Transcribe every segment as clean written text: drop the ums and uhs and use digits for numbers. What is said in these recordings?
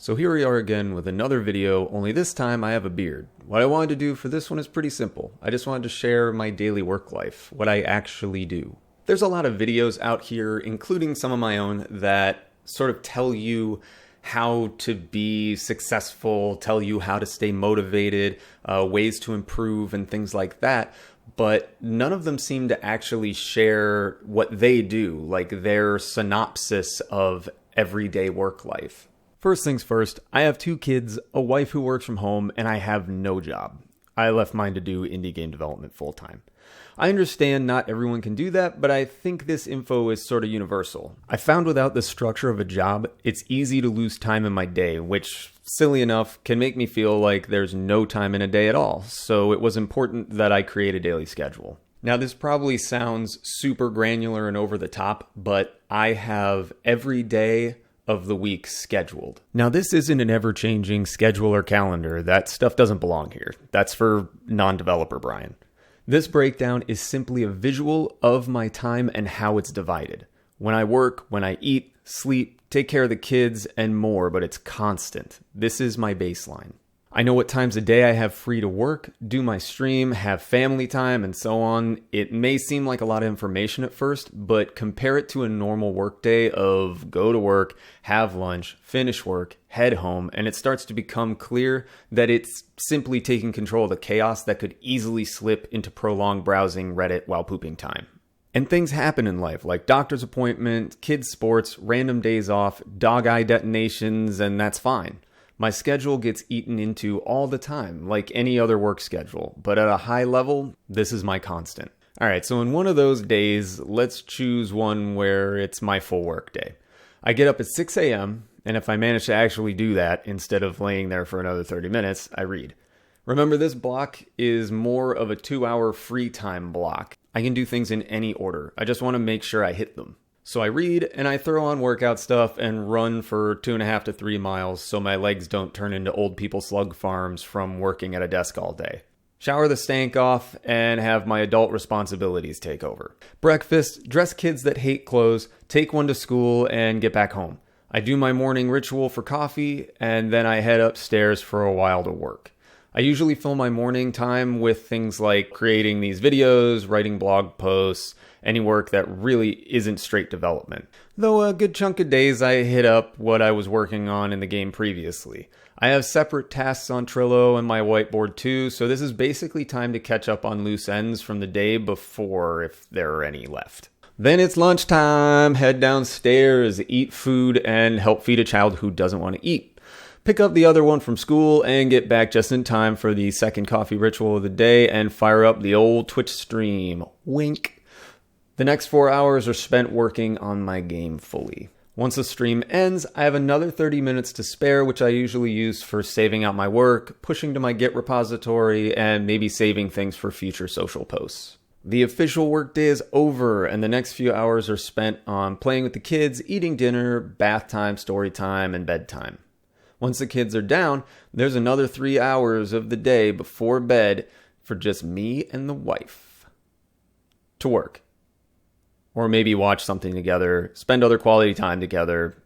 So here we are again with another video, only this time I have a beard. What I wanted to do for this one is pretty simple. I just wanted to share my daily work life, what I actually do. There's a lot of videos out here, including some of my own, that sort of tell you how to be successful, tell you how to stay motivated, ways to improve and things like that. But none of them seem to actually share what they do, like their synopsis of everyday work life. First things first, I have 2 kids, a wife who works from home, and I have no job. I left mine to do indie game development full time. I understand not everyone can do that, but I think this info is sort of universal. I found without the structure of a job, it's easy to lose time in my day, which, silly enough, can make me feel like there's no time in a day at all. So it was important that I create a daily schedule. Now, this probably sounds super granular and over the top, but I have every day of the week scheduled. Now, this isn't an ever-changing schedule or calendar. That stuff doesn't belong here. That's for non-developer Brian. This breakdown is simply a visual of my time and how it's divided. When I work, when I eat, sleep, take care of the kids, and more, but it's constant. This is my baseline. I know what times a day I have free to work, do my stream, have family time, and so on. It may seem like a lot of information at first, but compare it to a normal workday of go to work, have lunch, finish work, head home, and it starts to become clear that it's simply taking control of the chaos that could easily slip into prolonged browsing Reddit while pooping time. And things happen in life, like doctor's appointment, kids' sports, random days off, dog eye detonations, and that's fine. My schedule gets eaten into all the time, like any other work schedule, but at a high level, this is my constant. All right, so in one of those days, let's choose one where it's my full work day. I get up at 6 a.m., and if I manage to actually do that, instead of laying there for another 30 minutes, I read. Remember, this block is more of a 2-hour free time block. I can do things in any order. I just want to make sure I hit them. So I read and I throw on workout stuff and run for 2.5 to 3 miles so my legs don't turn into old people slug farms from working at a desk all day. Shower the stank off and have my adult responsibilities take over. Breakfast, dress kids that hate clothes, take one to school, and get back home. I do my morning ritual for coffee and then I head upstairs for a while to work. I usually fill my morning time with things like creating these videos, writing blog posts, any work that really isn't straight development. Though a good chunk of days I hit up what I was working on in the game previously. I have separate tasks on Trello and my whiteboard too, so this is basically time to catch up on loose ends from the day before, if there are any left. Then it's lunchtime, head downstairs, eat food, and help feed a child who doesn't want to eat. Pick up the other one from school and get back just in time for the second coffee ritual of the day and fire up the old Twitch stream. Wink. The next 4 hours are spent working on my game fully. Once the stream ends, I have another 30 minutes to spare, which I usually use for saving out my work, pushing to my Git repository, and maybe saving things for future social posts. The official workday is over, and the next few hours are spent on playing with the kids, eating dinner, bath time, story time, and bedtime. Once the kids are down, there's another 3 hours of the day before bed for just me and the wife. To work. Or maybe watch something together, spend other quality time together,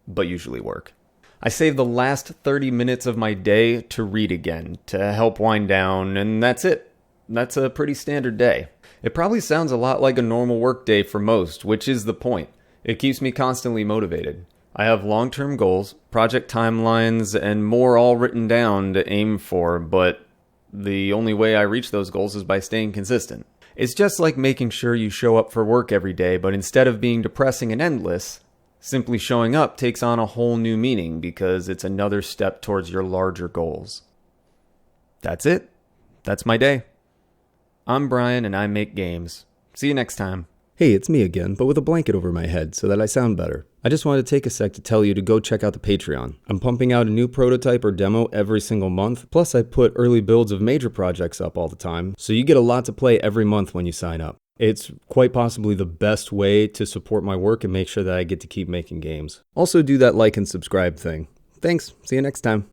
but usually work. I save the last 30 minutes of my day to read again, to help wind down, and that's it. That's a pretty standard day. It probably sounds a lot like a normal work day for most, which is the point. It keeps me constantly motivated. I have long-term goals, project timelines, and more all written down to aim for, but the only way I reach those goals is by staying consistent. It's just like making sure you show up for work every day, but instead of being depressing and endless, simply showing up takes on a whole new meaning because it's another step towards your larger goals. That's it. That's my day. I'm Brian and I make games. See you next time. Hey, it's me again, but with a blanket over my head so that I sound better. I just wanted to take a sec to tell you to go check out the Patreon. I'm pumping out a new prototype or demo every single month, plus I put early builds of major projects up all the time, so you get a lot to play every month when you sign up. It's quite possibly the best way to support my work and make sure that I get to keep making games. Also do that like and subscribe thing. Thanks, see you next time.